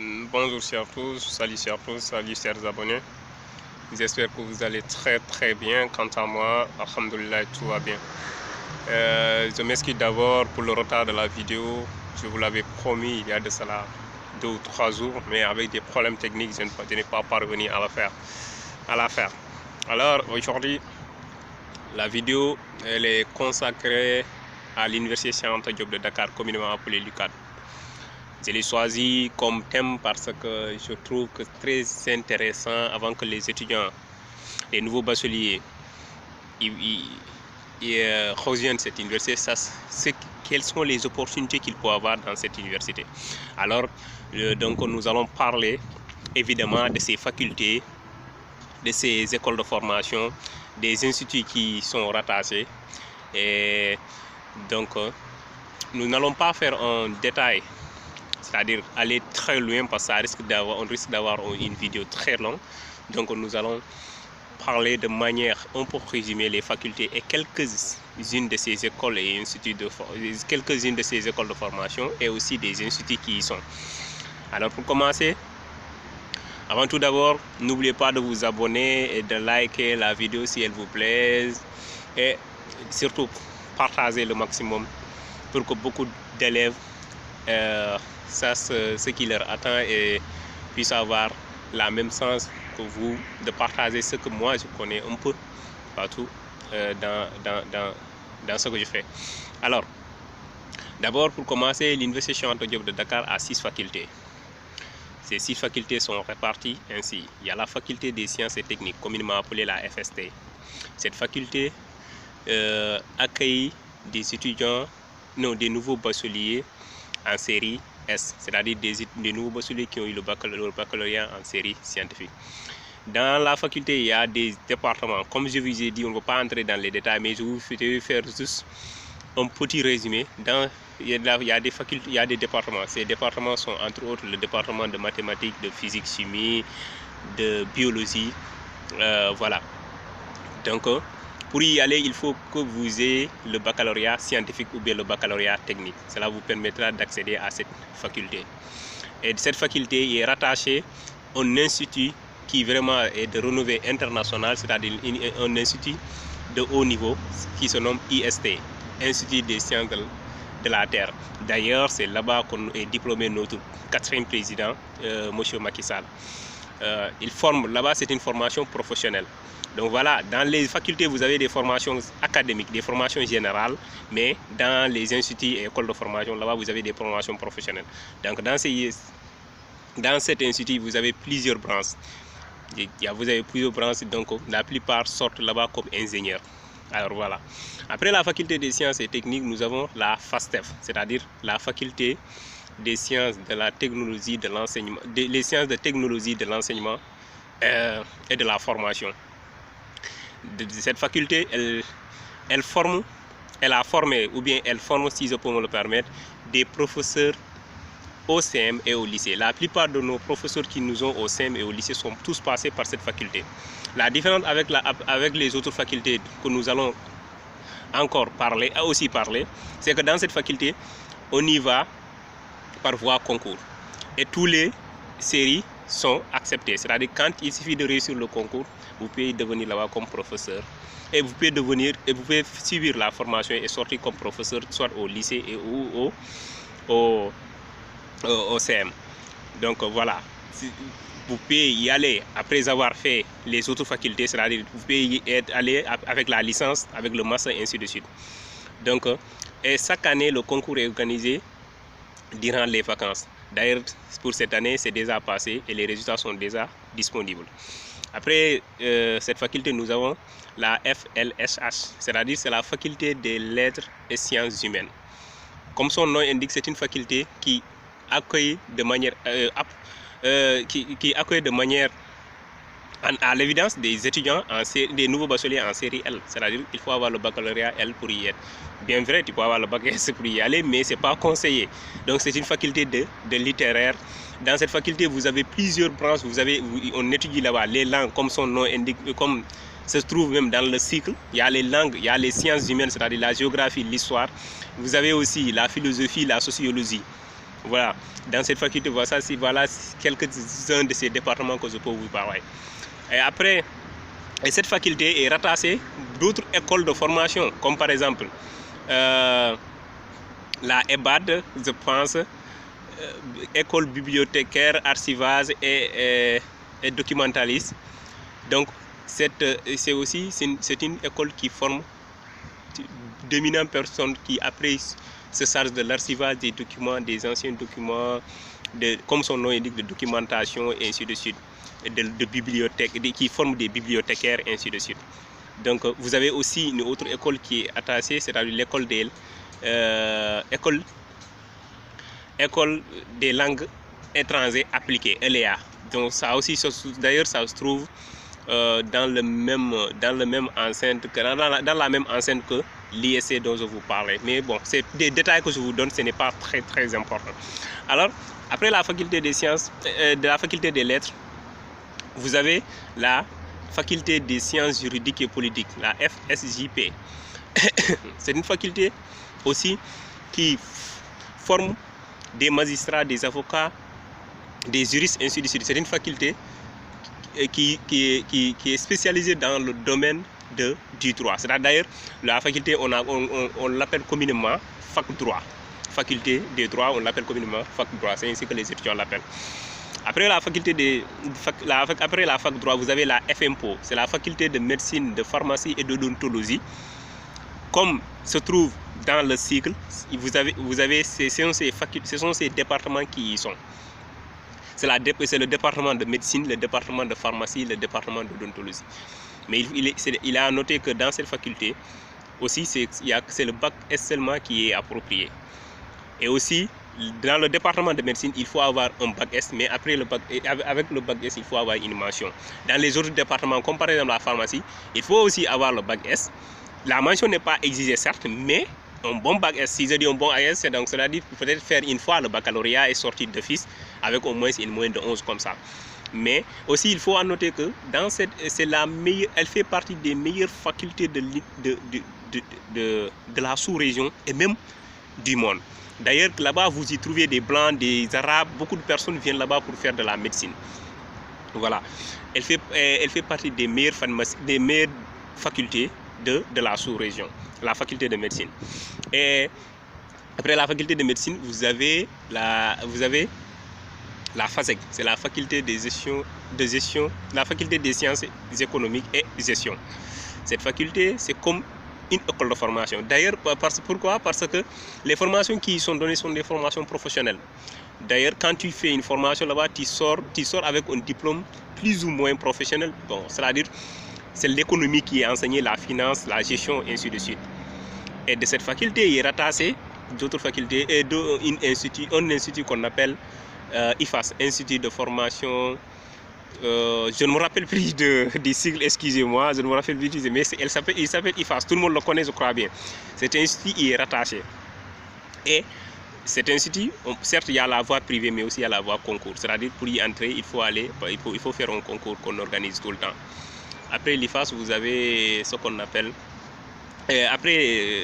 Bonjour chers tous, salut chers abonnés. J'espère que vous allez très bien. Quant à moi, alhamdoulilah, tout va bien. Je m'excuse d'abord pour le retard de la vidéo. Je vous l'avais promis il y a de cela 2 ou 3 jours, mais avec des problèmes techniques, je n'ai pas parvenu à la faire. Alors aujourd'hui, la vidéo elle est consacrée à l'université Cheikh Anta Diop de Dakar, communément appelée l'UCAD. Je l'ai choisi comme thème parce que je trouve que très intéressant avant que les étudiants, les nouveaux bacheliers, rejoignent cette université, quelles sont les opportunités qu'ils peuvent avoir dans cette université. Alors, donc nous allons parler évidemment de ces facultés, de ces écoles de formation, des instituts qui sont rattachés. Et donc, nous n'allons pas faire un détail, c'est-à-dire aller très loin parce qu'on risque d'avoir une vidéo très longue. Donc nous allons parler de manière un peu résumée les facultés et quelques-unes de ces écoles et instituts de formation et aussi des instituts qui y sont. Alors pour commencer, avant tout d'abord, n'oubliez pas de vous abonner et de liker la vidéo si elle vous plaît et surtout partager le maximum pour que beaucoup d'élèves sachent ce qui leur attend et puissent avoir la même chance que vous de partager ce que moi je connais un peu partout dans ce que je fais. Alors, d'abord pour commencer, l'université Cheikh Anta Diop de Dakar a 6 facultés. Ces 6 facultés sont réparties ainsi. Il y a la faculté des sciences et techniques, communément appelée la FST. Cette faculté accueille des étudiants, des nouveaux bacheliers en série S, c'est-à-dire des nouveaux bacheliers qui ont eu le baccalauréat en série scientifique. Dans la faculté, il y a des départements. Comme je vous ai dit, on ne va pas entrer dans les détails, mais je vais faire juste un petit résumé. Il y a des départements. Ces départements sont entre autres le département de mathématiques, de physique, chimie, de biologie. Voilà. Donc, pour y aller, il faut que vous ayez le baccalauréat scientifique ou bien le baccalauréat technique. Cela vous permettra d'accéder à cette faculté. Et cette faculté est rattachée à un institut qui vraiment est de renommée internationale, c'est-à-dire un institut de haut niveau qui se nomme IST, Institut des sciences de la Terre. D'ailleurs, c'est là-bas qu'on est diplômé notre 4e président, M. Macky Sall. Il forme là-bas, c'est une formation professionnelle. Donc voilà, dans les facultés, vous avez des formations académiques, des formations générales, mais dans les instituts et écoles de formation, là-bas, vous avez des formations professionnelles. Donc dans cet institut, vous avez plusieurs branches. Vous avez plusieurs branches, donc la plupart sortent là-bas comme ingénieurs. Alors voilà. Après la faculté des sciences et techniques, nous avons la FASTEF, c'est-à-dire la faculté des sciences de la technologie de l'enseignement, les sciences de technologie de l'enseignement et de la formation. Cette faculté, elle a formé, ou bien elle forme, si je peux me le permettre, des professeurs au CM et au lycée. La plupart de nos professeurs qui nous ont au CM et au lycée sont tous passés par cette faculté. La différence avec les autres facultés que nous allons encore parler, c'est que dans cette faculté, on y va par voie concours. Et tous les séries sont acceptées. C'est-à-dire quand il suffit de réussir le concours, vous pouvez devenir là-bas comme professeur. Et vous pouvez suivre la formation et sortir comme professeur, soit au lycée ou au CM. Donc voilà, vous pouvez y aller après avoir fait les autres facultés, c'est-à-dire vous pouvez y aller avec la licence, avec le master, et ainsi de suite. Donc, et chaque année, le concours est organisé durant les vacances. D'ailleurs, pour cette année, c'est déjà passé et les résultats sont déjà disponibles. Après cette faculté, nous avons la FLSH, c'est-à-dire c'est la faculté des lettres et sciences humaines. Comme son nom indique, c'est une faculté qui accueille de manière à l'évidence des étudiants, des nouveaux bacheliers en série L. C'est-à-dire qu'il faut avoir le baccalauréat L pour y être. Bien vrai, tu peux avoir le bac S pour y aller, mais ce n'est pas conseillé. Donc c'est une faculté de littéraire. Dans cette faculté, vous avez plusieurs branches. On étudie là-bas les langues, comme son nom indique, comme se trouve même dans le cycle. Il y a les langues, il y a les sciences humaines, c'est-à-dire la géographie, l'histoire. Vous avez aussi la philosophie, la sociologie. Voilà, dans cette faculté, voilà quelques-uns de ces départements que je peux vous parler. Et après, cette faculté est rattachée d'autres écoles de formation, comme par exemple la EBAD, je pense, école bibliothécaire, archivage et documentaliste. Donc, c'est une école qui forme d'éminentes personnes qui après se chargent de l'archivage des documents, des anciens documents, comme son nom indique, de documentation et ainsi de suite, de bibliothèques, qui forment des bibliothécaires et ainsi de suite. Donc vous avez aussi une autre école qui est attachée, c'est-à-dire l'école école des langues étrangères appliquées, ELEA. Donc ça aussi, d'ailleurs, ça se trouve dans la même enceinte que l'ISC dont je vous parlais. Mais bon, c'est des détails que je vous donne, ce n'est pas très important. Alors, après la faculté des sciences, de la faculté des lettres, vous avez la faculté des sciences juridiques et politiques, la FSJP. C'est une faculté aussi qui forme des magistrats, des avocats, des juristes, ainsi de suite. C'est une faculté qui est spécialisée dans le domaine du droit. D'ailleurs, la faculté, on l'appelle communément fac droit. Faculté des droits, on l'appelle communément fac droit. C'est ainsi que les étudiants l'appellent. Après la fac droit, vous avez la FMPO. C'est la faculté de médecine, de pharmacie et d'odontologie. Comme se trouve dans le cycle, ce sont ces départements qui y sont. C'est le département de médecine, le département de pharmacie, le département d'odontologie. Mais il a noté que dans cette faculté, aussi, c'est le bac S seulement qui est approprié. Et aussi, dans le département de médecine, il faut avoir un bac S, mais avec le bac S, il faut avoir une mention. Dans les autres départements, comme par exemple la pharmacie, il faut aussi avoir le bac S. La mention n'est pas exigée, certes, mais un bon bac S, si je dis un bon bac S, c'est donc cela dit peut-être faire une fois le baccalauréat et sortir d'office avec au moins une moyenne de 11 comme ça. Mais aussi, il faut en noter que elle fait partie des meilleures facultés de la sous-région et même du monde. D'ailleurs, là-bas, vous y trouvez des Blancs, des Arabes, beaucoup de personnes viennent là-bas pour faire de la médecine. Voilà. Elle fait partie des meilleures facultés de la sous-région, la faculté de médecine. Et après la faculté de médecine, vous avez la FASEG, c'est la faculté de gestion, la faculté des sciences économiques et gestion. Cette faculté, c'est comme une école de formation. D'ailleurs, pourquoi? Parce que les formations qui y sont données sont des formations professionnelles. D'ailleurs, quand tu fais une formation là-bas, tu sors avec un diplôme plus ou moins professionnel. Bon, c'est-à-dire, c'est l'économie qui est enseignée, la finance, la gestion, et ainsi de suite. Et de cette faculté, il est rattaché d'autres facultés et un institut qu'on appelle IFAS, Institut de formation. Je ne me rappelle plus des sigles, excusez-moi, je ne me rappelle plus, mais il s'appelle IFAS, tout le monde le connaît, je crois bien. Cet institut y est rattaché. Et cet institut, certes, il y a la voie privée, mais aussi il y a la voie concours. C'est-à-dire, pour y entrer, il faut faire un concours qu'on organise tout le temps. Après l'IFAS, vous avez ce qu'on appelle... après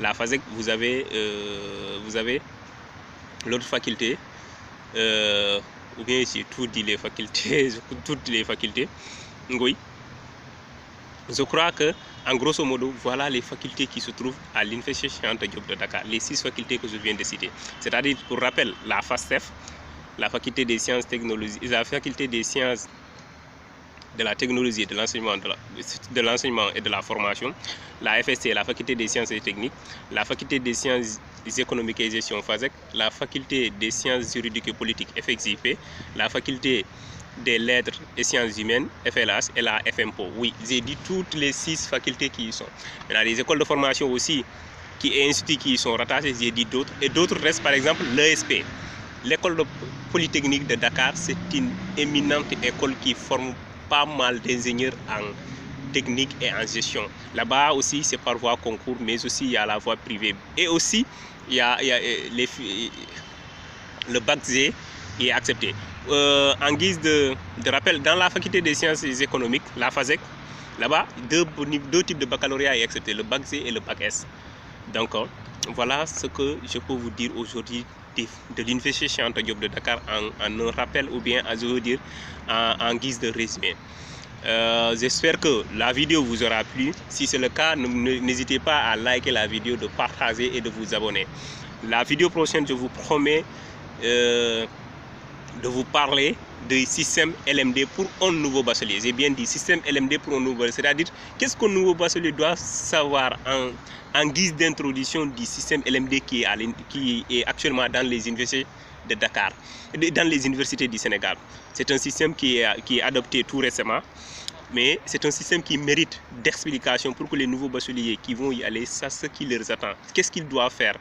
la FASEG, vous avez l'autre faculté, ou bien ici, toutes les facultés. Oui. Je crois que, en grosso modo, voilà les facultés qui se trouvent à l'Université Cheikh Anta Diop de Dakar, les 6 facultés que je viens de citer. C'est-à-dire, pour rappel, la FASTEF, la faculté des sciences technologiques, la faculté des sciences de la technologie, de l'enseignement et de la formation, la FST, la faculté des sciences et techniques, la faculté des sciences économiques et gestion FASEC, la faculté des sciences juridiques et politiques FXJP, la faculté des lettres et sciences humaines FLH et la FMPO. Oui, j'ai dit toutes les 6 facultés qui y sont. Il y a des écoles de formation aussi et instituts qui y sont rattachés, j'ai dit d'autres, et d'autres restent, par exemple l'ESP. L'école polytechnique de Dakar, c'est une éminente école qui forme pas mal d'ingénieurs en technique et en gestion. Là-bas aussi, c'est par voie concours, mais aussi il y a la voie privée. Et aussi, il y a le bac G est accepté. En guise de rappel, dans la faculté des sciences économiques, la FASEC, là-bas, deux types de baccalauréat est accepté, le bac G et le bac S. Donc, voilà ce que je peux vous dire aujourd'hui de l'Université Cheikh Anta Diop de Dakar en un rappel ou bien, je veux dire, en guise de résumé. J'espère que la vidéo vous aura plu. Si c'est le cas, n'hésitez pas à liker la vidéo, de partager et de vous abonner. La vidéo prochaine, je vous promets de vous parler du système LMD pour un nouveau bachelier. J'ai bien dit système LMD pour un nouveau bachelier. C'est-à-dire, qu'est-ce qu'un nouveau bachelier doit savoir en guise d'introduction du système LMD qui est actuellement dans les universités de Dakar, dans les universités du Sénégal. C'est un système qui est adopté tout récemment, mais c'est un système qui mérite d'explication pour que les nouveaux bacheliers qui vont y aller sachent ce qui leur attend. Qu'est-ce qu'ils doivent faire?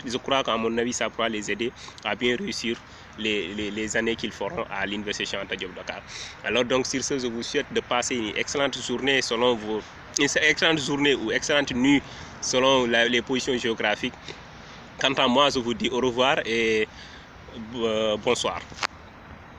Je crois qu'à mon avis, ça pourra les aider à bien réussir les années qu'ils feront à l'Université Cheikh Anta Diop de Dakar. Alors donc, sur ce, je vous souhaite de passer une excellente journée ou excellente nuit selon les positions géographiques. Quant à moi, je vous dis au revoir et bonsoir.